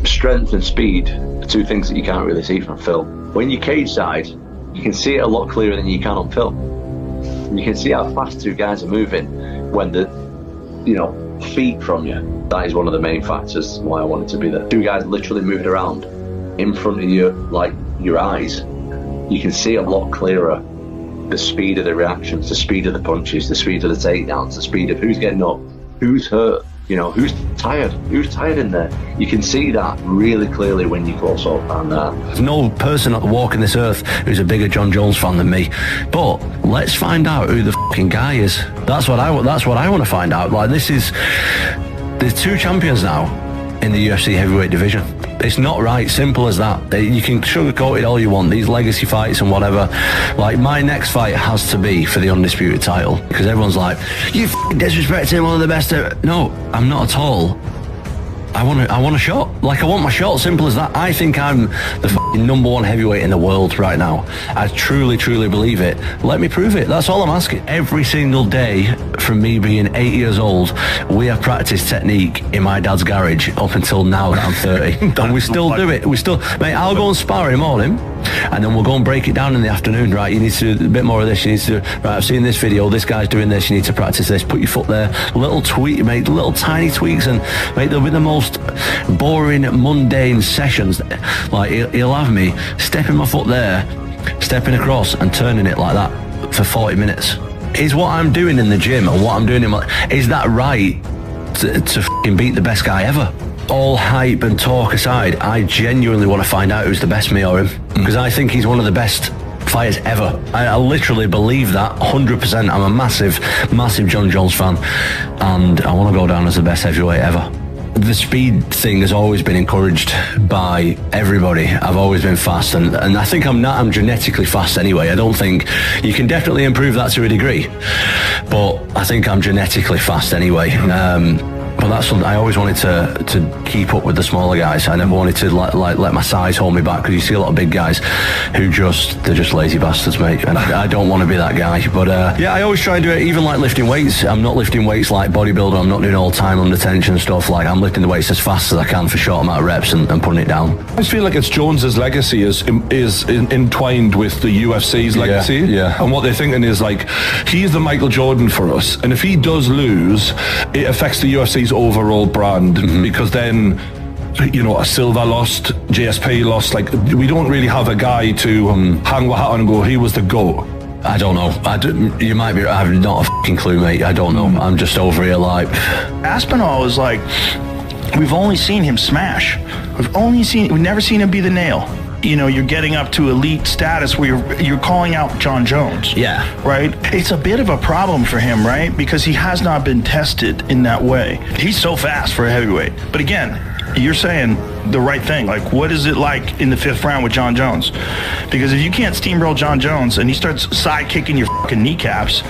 strength and speed are two things that you can't really see from film. When you're cage side, you can see it a lot clearer than you can on film. You can see how fast two guys are moving when they're, you know, feet from you. That is one of the main factors why I wanted to be there. Two guys literally moving around in front of you, like your eyes. You can see a lot clearer the speed of the reactions, the speed of the punches, the speed of the takedowns, the speed of who's getting up, who's hurt, you know, who's tired in there. You can see that really clearly when you close up. And there's no person walking this earth who's a bigger Jon Jones fan than me. But let's find out who the fucking guy is. That's what I want to find out. Like, there's two champions now in the UFC heavyweight division. It's not right, simple as that. You can sugarcoat it all you want, these legacy fights and whatever. Like, my next fight has to be for the undisputed title, because everyone's like, you f***ing disrespecting one of the best ever. No, I'm not at all. I want a shot. Like, I want my shot, simple as that. I think I'm the fucking #1 heavyweight in the world right now. I truly believe it. Let me prove it. That's all I'm asking. Every single day from me being 8 years old, we have practiced technique in my dad's garage up until now that I'm 30. And we still do it. Mate, I'll go and spar in the morning, and then we'll go and break it down in the afternoon. Right, you need to do a bit more of this. You need to, right, I've seen this video, this guy's doing this, you need to practice this. Put your foot there. Little tweak, mate, little tiny tweaks, and mate, they'll be the most boring, mundane sessions. Like, he'll have me stepping my foot there, stepping across and turning it like that for 40 minutes. Is what I'm doing in the gym and what I'm doing in my, is that right to fucking beat the best guy ever? All hype and talk aside, I genuinely want to find out who's the best, me or him, because I think he's one of the best fighters ever. I literally believe that 100%. I'm a massive Jon Jones fan, and I want to go down as the best heavyweight ever. The speed thing has always been encouraged by everybody. I've always been fast, and I think I'm genetically fast anyway. I don't think you can definitely improve that to a degree, but I think I'm genetically fast anyway. But that's something I always wanted to keep up with the smaller guys. I never wanted to let my size hold me back, because you see a lot of big guys who they're just lazy bastards, mate. And I don't want to be that guy. But yeah, I always try and do it, even like lifting weights. I'm not lifting weights like bodybuilder. I'm not doing all time under tension stuff. Like, I'm lifting the weights as fast as I can for a short amount of reps and putting it down. I just feel like it's Jones's legacy is entwined with the UFC's legacy. Yeah. And what they're thinking is, like, he's the Michael Jordan for us, and if he does lose, it affects the UFC's overall brand, because then, you know, Silva lost, GSP lost. Like, we don't really have a guy to hang my hat on and go, he was the GOAT. I don't know. You might be. I have not a fucking clue, mate. I don't know. I'm just over here like. Aspinall is like, we've only seen him smash. We've never seen him be the nail. You know, you're getting up to elite status where you're calling out Jon Jones. Yeah. Right? It's a bit of a problem for him, right? Because he has not been tested in that way. He's so fast for a heavyweight. But again, you're saying the right thing. Like, what is it like in the 5th round with Jon Jones? Because if you can't steamroll Jon Jones and he starts side kicking your fucking kneecaps,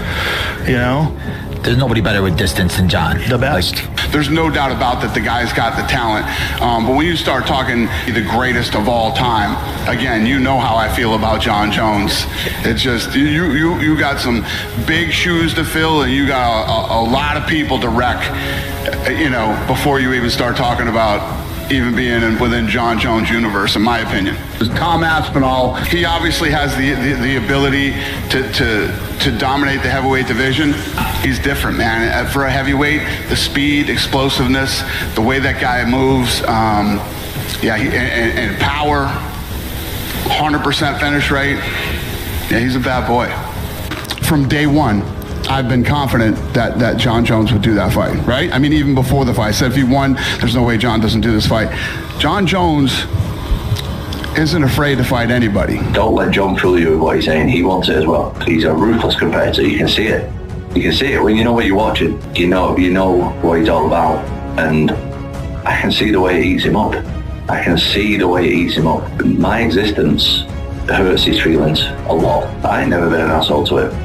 you know, there's nobody better with distance than Jon. The best. There's no doubt about that the guy's got the talent. But when you start talking the greatest of all time, again, you know how I feel about Jon Jones. It's just, you got some big shoes to fill, and you got a lot of people to wreck, you know, before you even start talking about even being within Jon Jones' universe, in my opinion. Tom Aspinall, he obviously has the ability to dominate the heavyweight division. He's different, man. For a heavyweight, the speed, explosiveness, the way that guy moves, and power, 100% finish rate. Yeah, he's a bad boy. From day one, I've been confident that Jon Jones would do that fight, right? I mean, even before the fight, I said if he won, there's no way Jon doesn't do this fight. Jon Jones isn't afraid to fight anybody. Don't let Jon fool you with what he's saying. He wants it as well. He's a ruthless competitor. You can see it. You can see it when you know what you're watching. You know what he's all about. And I can see the way it eats him up. I can see the way it eats him up. My existence hurts his feelings a lot. I ain't never been an asshole to him.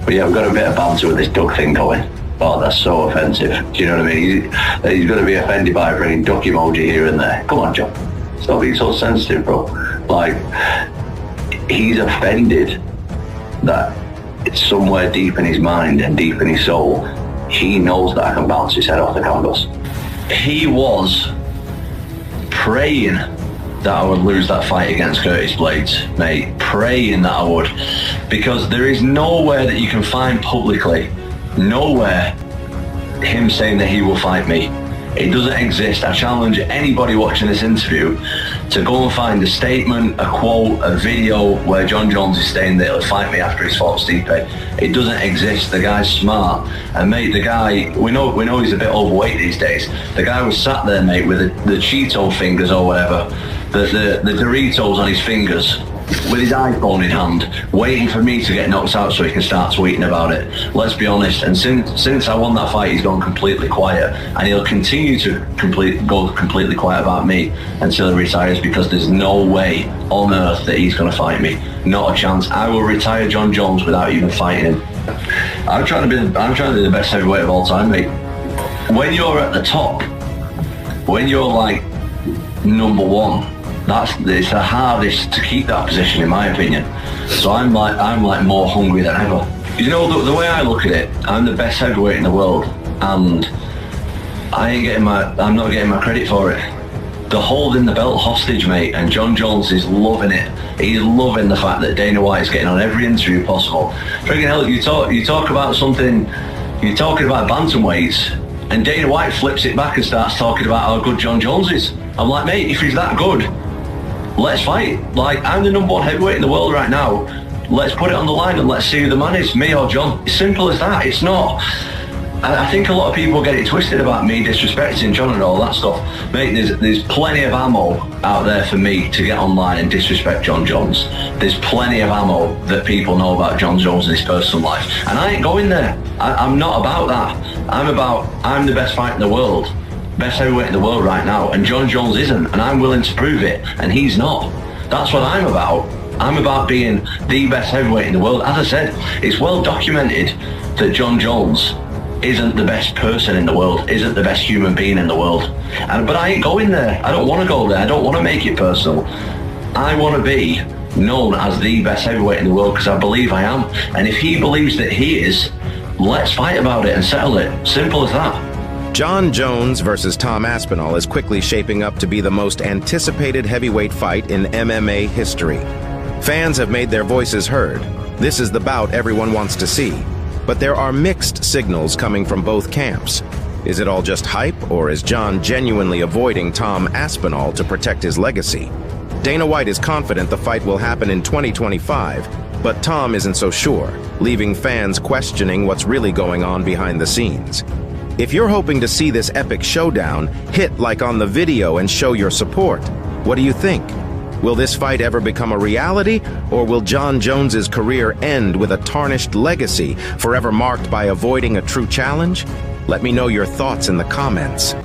But yeah, we've got a bit of banter with this duck thing going. Oh, that's so offensive. Do you know what I mean? He's going to be offended by a freaking duck emoji here and there. Come on, Jon. Stop being so sensitive, bro. Like, he's offended that it's somewhere deep in his mind and deep in his soul. He knows that I can bounce his head off the canvas. He was praying that I would lose that fight against Curtis Blades, mate. Praying that I would. Because there is nowhere that you can find publicly, nowhere, him saying that he will fight me. It doesn't exist. I challenge anybody watching this interview to go and find a statement, a quote, a video where Jon Jones is saying that he'll fight me after he's fought Stipe. It doesn't exist. The guy's smart. And mate, the guy, we know he's a bit overweight these days. The guy was sat there, mate, with the Cheeto fingers or whatever, the Doritos on his fingers, with his iPhone in hand, waiting for me to get knocked out so he can start tweeting about it. Let's be honest, and since I won that fight, he's gone completely quiet, and he'll continue to go completely quiet about me until he retires, because there's no way on earth that he's going to fight me. Not a chance. I will retire Jon Jones without even fighting him. I'm trying to be the best heavyweight of all time, mate. When you're at the top, when you're like number one, it's the hardest to keep that position, in my opinion. So I'm like more hungry than ever. You know, the way I look at it, I'm the best heavyweight in the world, and I'm not getting my credit for it. They're holding the belt hostage, mate, and Jon Jones is loving it. He's loving the fact that Dana White is getting on every interview possible. Friggin' hell, you talk about something, you're talking about bantamweights, and Dana White flips it back and starts talking about how good Jon Jones is. I'm like, mate, if he's that good, let's fight. Like, I'm the number one heavyweight in the world right now. Let's put it on the line and let's see who the man is, me or Jon. It's simple as that. It's not. I think a lot of people get it twisted about me disrespecting Jon and all that stuff. Mate, there's plenty of ammo out there for me to get online and disrespect Jon Jones. There's plenty of ammo that people know about Jon Jones and his personal life. And I ain't going there. I'm not about that. I'm the best fighter in the world. Best heavyweight in the world right now, and Jon Jones isn't, and I'm willing to prove it, and he's not. That's what I'm about. I'm about being the best heavyweight in the world. As I said, it's well documented that Jon Jones isn't the best person in the world, isn't the best human being in the world. But I ain't going there. I don't want to go there. I don't want to make it personal. I want to be known as the best heavyweight in the world because I believe I am. And if he believes that he is, let's fight about it and settle it. Simple as that. Jon Jones versus Tom Aspinall is quickly shaping up to be the most anticipated heavyweight fight in MMA history. Fans have made their voices heard. This is the bout everyone wants to see. But there are mixed signals coming from both camps. Is it all just hype, or is Jon genuinely avoiding Tom Aspinall to protect his legacy? Dana White is confident the fight will happen in 2025, but Tom isn't so sure, leaving fans questioning what's really going on behind the scenes. If you're hoping to see this epic showdown, hit like on the video and show your support. What do you think? Will this fight ever become a reality, or will Jon Jones's career end with a tarnished legacy, forever marked by avoiding a true challenge? Let me know your thoughts in the comments.